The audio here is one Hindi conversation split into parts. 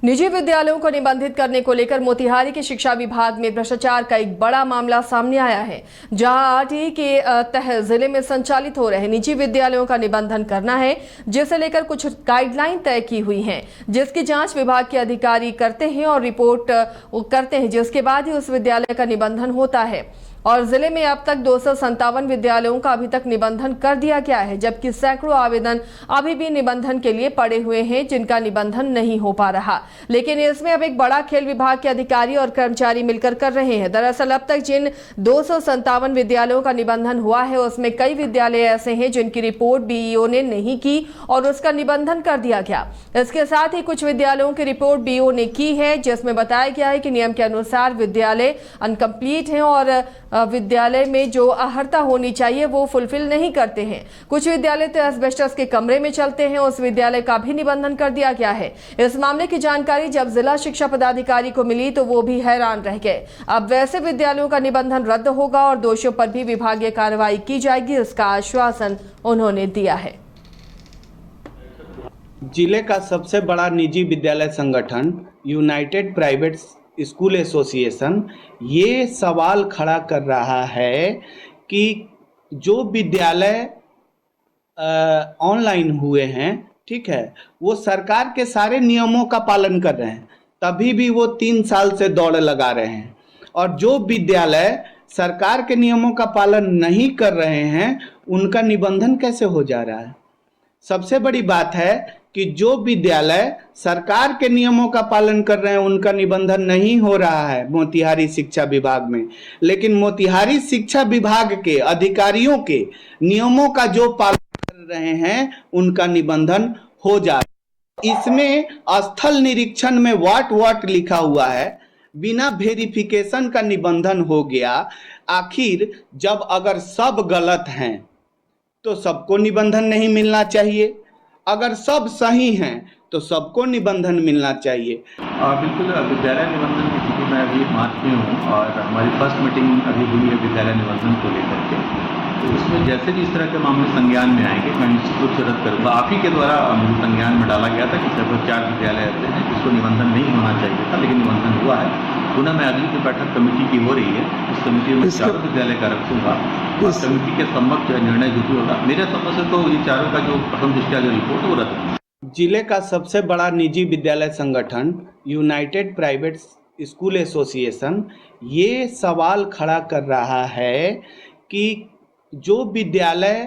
निजी विद्यालयों को निबंधित करने को लेकर मोतिहारी के शिक्षा विभाग में भ्रष्टाचार का एक बड़ा मामला सामने आया है, जहां आरटीई के तहत जिले में संचालित हो रहे निजी विद्यालयों का निबंधन करना है, जिसे लेकर कुछ गाइडलाइन तय की हुई हैं, जिसकी जांच विभाग के अधिकारी करते हैं और रिपोर्ट करते हैं, जिसके बाद ही उस विद्यालय का निबंधन होता है। और जिले में अब तक 257 विद्यालयों का अभी तक निबंधन कर दिया गया है, जबकि सैकड़ों आवेदन अभी भी निबंधन के लिए पड़े हुए हैं, जिनका निबंधन नहीं हो पा रहा। लेकिन इसमें अब एक बड़ा खेल विभाग के अधिकारी और कर्मचारी मिलकर कर रहे हैं। दरअसल अब तक जिन 257 विद्यालयों का निबंधन हुआ है, उसमें कई विद्यालय ऐसे हैं जिनकी रिपोर्ट बीईओ ने नहीं की और उसका निबंधन कर दिया गया। इसके साथ ही कुछ विद्यालयों की रिपोर्ट बीईओ ने की है, जिसमें बताया गया है कि नियम के अनुसार विद्यालय अनकम्प्लीट हैं और विद्यालय में जो अहर्ता होनी चाहिए वो फुलफिल नहीं करते हैं। कुछ विद्यालय तो एस्बेस्टस के कमरे में चलते हैं, उस विद्यालय का भी निबंधन कर दिया गया है। इस मामले की जानकारी जब जिला शिक्षा पदाधिकारी को मिली तो वो भी हैरान रह गए। अब वैसे विद्यालयों का निबंधन रद्द होगा और दोषियों पर भी विभागीय कार्रवाई की जाएगी, इसका आश्वासन उन्होंने दिया है। जिले का सबसे बड़ा निजी विद्यालय संगठन यूनाइटेड प्राइवेट स्कूल एसोसिएशन ये सवाल खड़ा कर रहा है कि जो विद्यालय ऑनलाइन हुए हैं, ठीक है, वो सरकार के सारे नियमों का पालन कर रहे हैं, तभी भी वो 3 साल से दौड़ लगा रहे हैं। और जो विद्यालय सरकार के नियमों का पालन नहीं कर रहे हैं, उनका निबंधन कैसे हो जा रहा है। सबसे बड़ी बात है कि जो विद्यालय सरकार के नियमों का पालन कर रहे हैं, उनका निबंधन नहीं हो रहा है मोतिहारी शिक्षा विभाग में, लेकिन मोतिहारी शिक्षा विभाग के अधिकारियों के नियमों का जो पालन कर रहे हैं, उनका निबंधन हो जा रहा है। इसमें स्थल निरीक्षण में वाट लिखा हुआ है, बिना वेरिफिकेशन का निबंधन हो गया। आखिर जब अगर सब गलत हैं तो सबको निबंधन नहीं मिलना चाहिए, अगर सब सही हैं तो सबको निबंधन मिलना चाहिए। बिल्कुल, विद्यालय निबंधन की स्थिति में अभी मार्च में हूँ और हमारी फर्स्ट मीटिंग अभी हुई है विद्यालय निबंधन को लेकर के। तो उसमें जैसे भी इस तरह के मामले संज्ञान में आएंगे, मैं निश्चित रूप से रद्द करूँगा। आप ही के द्वारा मुझे संज्ञान में डाला गया था कि लगभग 4 विद्यालय ऐसे हैं जिसको निबंधन नहीं होना चाहिए था, लेकिन निबंधन हुआ है। पुनः मैं अगली जो बैठक कमेटी की हो रही है, उस कमेटी में 4 विद्यालय का रखूँगा और कमेटी के सम्मत निर्णय जो भी होगा, मेरे समझ से तो ये 4 का जो प्रथम दृष्टया जो रिपोर्ट है वो रद्द। जिले का सबसे बड़ा निजी विद्यालय संगठन यूनाइटेड प्राइवेट स्कूल एसोसिएशन ये सवाल खड़ा कर रहा है कि जो विद्यालय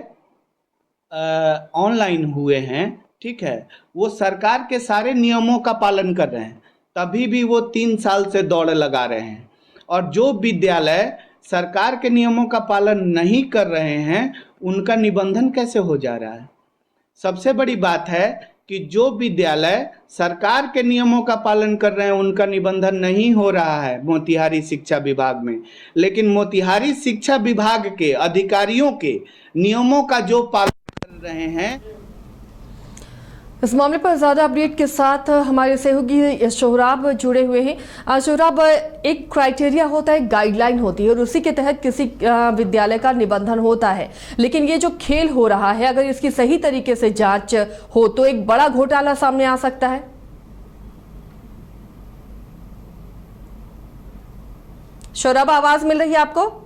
ऑनलाइन हुए हैं, ठीक है, वो सरकार के सारे नियमों का पालन कर रहे हैं, तभी भी वो 3 साल से दौड़ लगा रहे हैं। और जो विद्यालय सरकार के नियमों का पालन नहीं कर रहे हैं, उनका निबंधन कैसे हो जा रहा है। सबसे बड़ी बात है कि जो विद्यालय सरकार के नियमों का पालन कर रहे हैं, उनका निबंधन नहीं हो रहा है मोतिहारी शिक्षा विभाग में, लेकिन मोतिहारी शिक्षा विभाग के अधिकारियों के नियमों का जो पालन कर रहे हैं। इस मामले पर ज्यादा अपडेट के साथ हमारे सहयोगी सोहराब जुड़े हुए हैं। सोहराब, एक क्राइटेरिया होता है, गाइडलाइन होती है और उसी के तहत किसी विद्यालय का निबंधन होता है, लेकिन ये जो खेल हो रहा है, अगर इसकी सही तरीके से जांच हो तो एक बड़ा घोटाला सामने आ सकता है। सोहराब, आवाज मिल रही है आपको?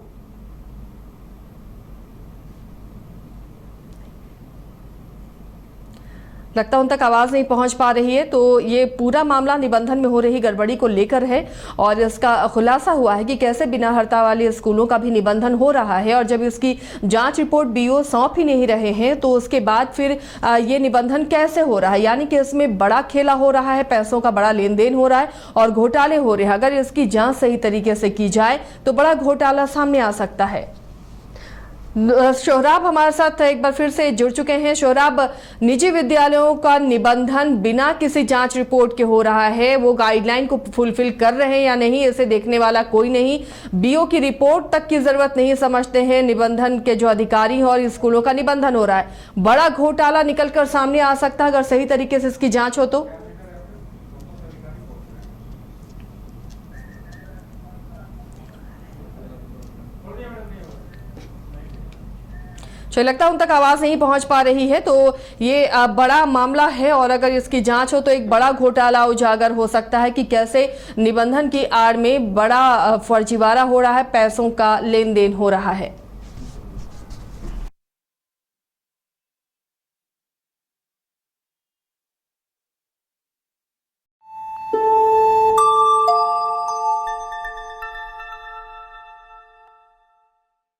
लगता है उन तक आवाज नहीं पहुंच पा रही है। तो ये पूरा मामला निबंधन में हो रही गड़बड़ी को लेकर है और इसका खुलासा हुआ है कि कैसे बिना हड़ताल वाले स्कूलों का भी निबंधन हो रहा है, और जब इसकी जांच रिपोर्ट बीईओ सौंप ही नहीं रहे हैं तो उसके बाद फिर ये निबंधन कैसे हो रहा है। यानी कि इसमें बड़ा खेला हो रहा है, पैसों का बड़ा लेन देन हो रहा है और घोटाले हो रहे हैं। अगर इसकी जाँच सही तरीके से की जाए तो बड़ा घोटाला सामने आ सकता है। सोहराब हमारे साथ एक बार फिर से जुड़ चुके हैं। सोहराब, निजी विद्यालयों का निबंधन बिना किसी जांच रिपोर्ट के हो रहा है, वो गाइडलाइन को फुलफिल कर रहे हैं या नहीं, इसे देखने वाला कोई नहीं, बीओ की रिपोर्ट तक की जरूरत नहीं समझते हैं निबंधन के जो अधिकारी हैं और स्कूलों का निबंधन हो रहा है। बड़ा घोटाला निकलकर सामने आ सकता है अगर सही तरीके से इसकी जांच हो तो। मुझे लगता है उन तक आवाज नहीं पहुंच पा रही है, तो ये बड़ा मामला है और अगर इसकी जांच हो तो एक बड़ा घोटाला उजागर हो सकता है कि कैसे निबंधन की आड़ में बड़ा फर्जीवाड़ा हो रहा है, पैसों का लेन देन हो रहा है।